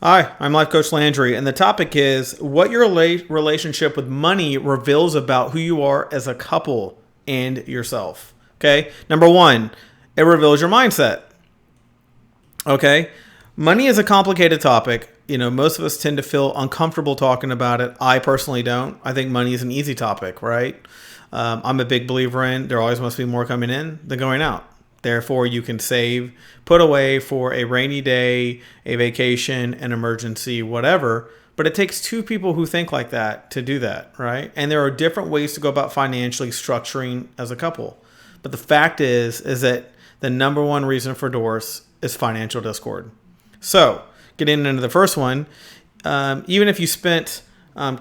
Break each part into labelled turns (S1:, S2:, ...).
S1: Hi, I'm Life Coach Landry, and the topic is what your relationship with money reveals about who you are as a couple and yourself. Okay, number one, it reveals your mindset. Okay, money is a complicated topic. Most of us tend to feel uncomfortable talking about it. I personally don't. I think money is an easy topic, right? I'm a big believer in there always must be more coming in than going out. Therefore, you can save, put away for a rainy day, a vacation, an emergency, whatever. But it takes two people who think like that to do that, right? And there are different ways to go about financially structuring as a couple. But the fact is that the number one reason for divorce is financial discord. So, getting into the first one, even if you spent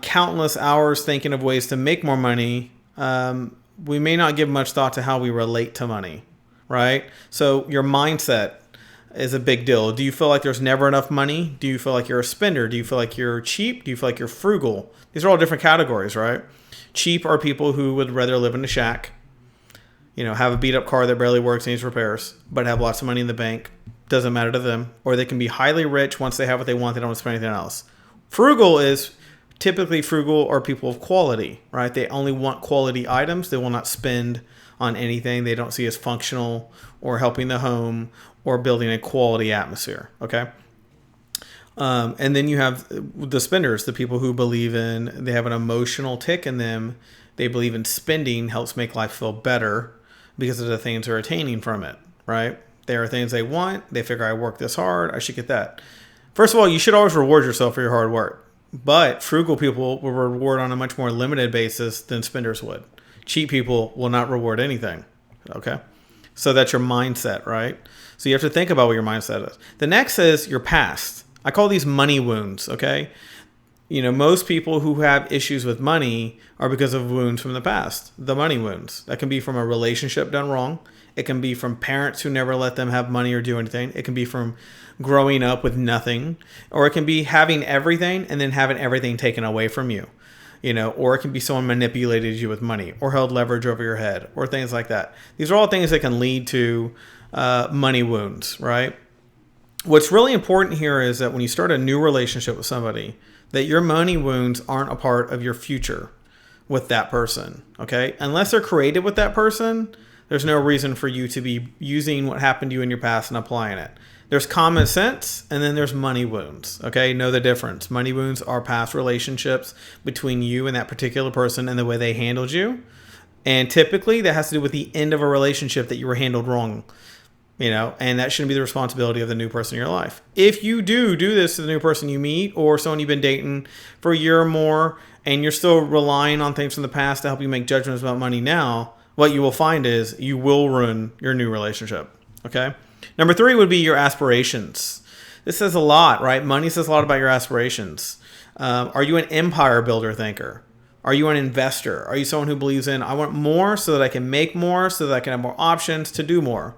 S1: countless hours thinking of ways to make more money, we may not give much thought to how we relate to money. Right? So your mindset is a big deal. Do you feel like there's never enough money? Do you feel like you're a spender? Do you feel like you're cheap? Do you feel like you're frugal? These are all different categories, right? Cheap are people who would rather live in a shack, have a beat up car that barely works and needs repairs, but have lots of money in the bank. Doesn't matter to them. Or they can be highly rich. Once they have what they want, they don't want to spend anything else. Frugal is typically are people of quality, right? They only want quality items. They will not spend on anything they don't see as functional or helping the home or building a quality atmosphere. Okay. And then you have the spenders, the people who they have an emotional tick in them. They believe in spending helps make life feel better because of the things they're attaining from it, right? There are things they want. They figure I work this hard. I should get that. First of all, you should always reward yourself for your hard work, but frugal people will reward on a much more limited basis than spenders would. Cheap people will not reward anything. Okay. So that's your mindset, right? So you have to think about what your mindset is. The next is your past. I call these money wounds. Okay. Most people who have issues with money are because of wounds from the past. The money wounds. That can be from a relationship done wrong. It can be from parents who never let them have money or do anything. It can be from growing up with nothing, or it can be having everything and then having everything taken away from you. Or it can be someone manipulated you with money or held leverage over your head or things like that. These are all things that can lead to money wounds, right? What's really important here is that when you start a new relationship with somebody, that your money wounds aren't a part of your future with that person, okay? Unless they're created with that person, there's no reason for you to be using what happened to you in your past and applying it. There's common sense, and then there's money wounds. Okay, know the difference. Money wounds are past relationships between you and that particular person and the way they handled you. And typically that has to do with the end of a relationship that you were handled wrong, and that shouldn't be the responsibility of the new person in your life. If you do this to the new person you meet or someone you've been dating for a year or more, and you're still relying on things from the past to help you make judgments about money now, what you will find is you will ruin your new relationship. Okay. Number 3 would be your aspirations. This says a lot, right? Money says a lot about your aspirations. Are you an empire builder thinker? Are you an investor? Are you someone who believes in, I want more so that I can make more, so that I can have more options to do more?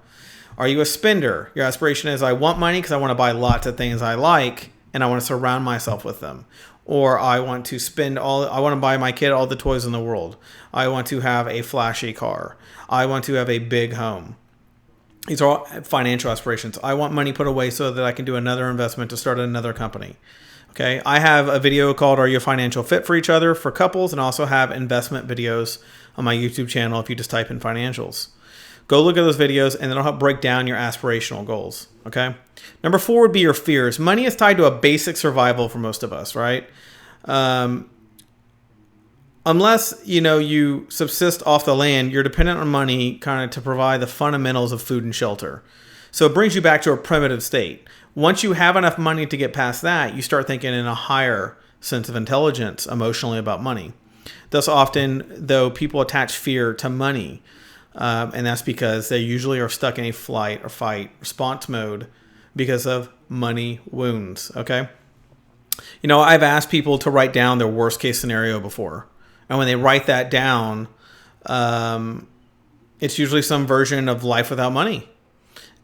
S1: Are you a spender? Your aspiration is, I want money because I want to buy lots of things I like and I want to surround myself with them. Or I want to I want to buy my kid all the toys in the world. I want to have a flashy car. I want to have a big home. These are all financial aspirations. I want money put away so that I can do another investment to start another company. Okay. I have a video called Are You a Financial Fit for Each Other for couples, and also have investment videos on my YouTube channel if you just type in financials. Go look at those videos and then I'll help break down your aspirational goals. Okay. Number 4 would be your fears. Money is tied to a basic survival for most of us, right? Unless, you subsist off the land, you're dependent on money kind of to provide the fundamentals of food and shelter. So it brings you back to a primitive state. Once you have enough money to get past that, you start thinking in a higher sense of intelligence emotionally about money. Thus often, though, people attach fear to money. And that's because they usually are stuck in a flight or fight response mode because of money wounds. Okay. I've asked people to write down their worst case scenario before. And when they write that down, it's usually some version of life without money.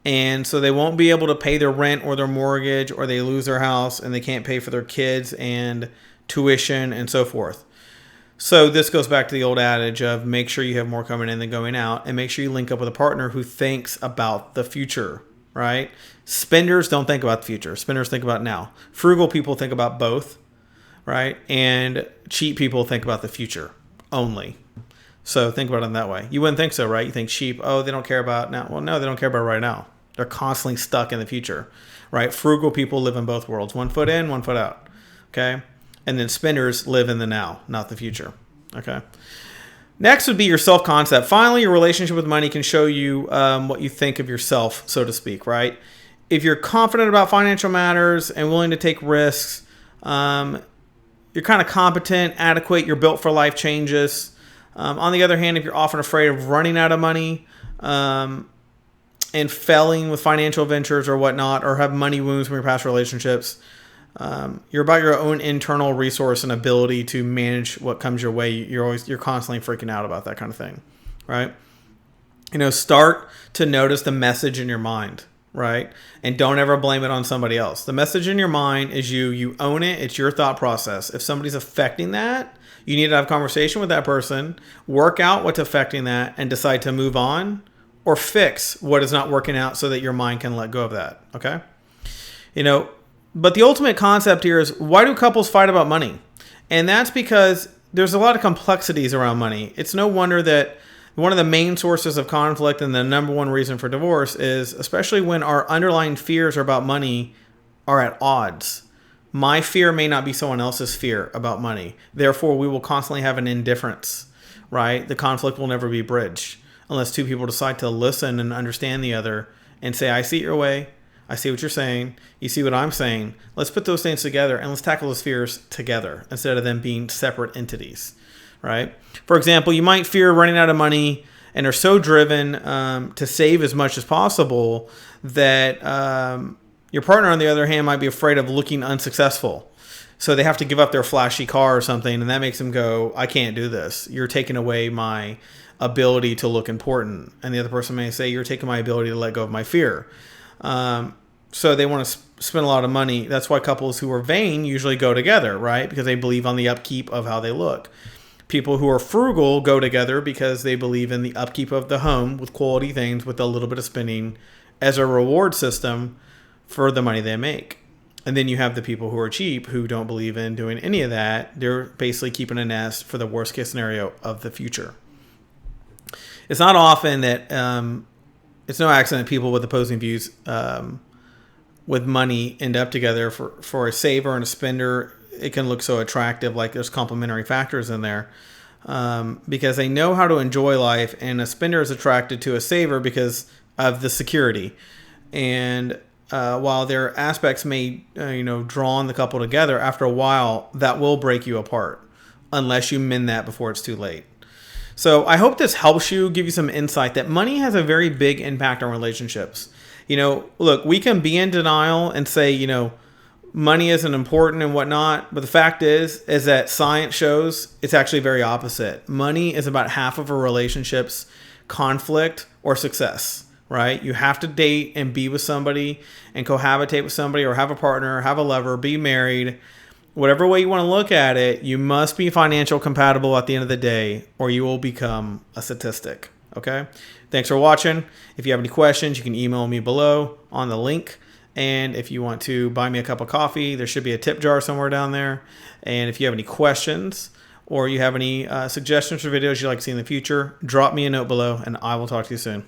S1: And so they won't be able to pay their rent or their mortgage, or they lose their house and they can't pay for their kids and tuition and so forth. So this goes back to the old adage of make sure you have more coming in than going out, and make sure you link up with a partner who thinks about the future. right? Spenders don't think about the future. Spenders think about now. Frugal people think about both, right? And cheap people think about the future only. So think about it in that way. You wouldn't think so, right? You think cheap, oh, they don't care about now. Well, no, they don't care about right now. They're constantly stuck in the future, right? Frugal people live in both worlds, 1 foot in, 1 foot out, okay? And then spenders live in the now, not the future, okay? Next would be your self-concept. Finally, your relationship with money can show you what you think of yourself, so to speak, right? If you're confident about financial matters and willing to take risks, you're kind of competent, adequate, you're built for life changes. On the other hand, if you're often afraid of running out of money and failing with financial ventures or whatnot, or have money wounds from your past relationships, you're about your own internal resource and ability to manage what comes your way. You're constantly freaking out about that kind of thing, right? Start to notice the message in your mind, right? And don't ever blame it on somebody else. The message in your mind is you. You own it. It's your thought process. If somebody's affecting that, you need to have a conversation with that person, work out what's affecting that, and decide to move on or fix what is not working out so that your mind can let go of that, okay? But the ultimate concept here is, why do couples fight about money? And that's because there's a lot of complexities around money. It's no wonder that one of the main sources of conflict and the number one reason for divorce is, especially when our underlying fears about money are at odds. My fear may not be someone else's fear about money. Therefore, we will constantly have an indifference, right? The conflict will never be bridged unless two people decide to listen and understand the other and say, I see it your way. I see what you're saying. You see what I'm saying. Let's put those things together and let's tackle those fears together instead of them being separate entities, right? For example, you might fear running out of money and are so driven to save as much as possible that your partner, on the other hand, might be afraid of looking unsuccessful. So they have to give up their flashy car or something, and that makes them go, I can't do this. You're taking away my ability to look important. And the other person may say, you're taking my ability to let go of my fear. So they want to spend a lot of money. That's why couples who are vain usually go together, right? Because they believe on the upkeep of how they look. People who are frugal go together because they believe in the upkeep of the home with quality things, with a little bit of spending as a reward system for the money they make. And then you have the people who are cheap, who don't believe in doing any of that. They're basically keeping a nest for the worst case scenario of the future. It's not often that it's no accident people with opposing views with money end up together. For a saver and a spender, it can look so attractive, like there's complementary factors in there, because they know how to enjoy life, and a spender is attracted to a saver because of the security. And while their aspects may draw the couple together, after a while that will break you apart unless you mend that before it's too late. So I hope this helps you, give you some insight that money has a very big impact on relationships. Look, we can be in denial and say, money isn't important and whatnot. But the fact is that science shows it's actually very opposite. Money is about half of a relationship's conflict or success, right? You have to date and be with somebody and cohabitate with somebody, or have a partner, or have a lover, be married. Whatever way you want to look at it, you must be financial compatible at the end of the day, or you will become a statistic. Okay? Thanks for watching. If you have any questions, you can email me below on the link. And if you want to buy me a cup of coffee, there should be a tip jar somewhere down there. And if you have any questions or you have any suggestions for videos you'd like to see in the future, drop me a note below and I will talk to you soon.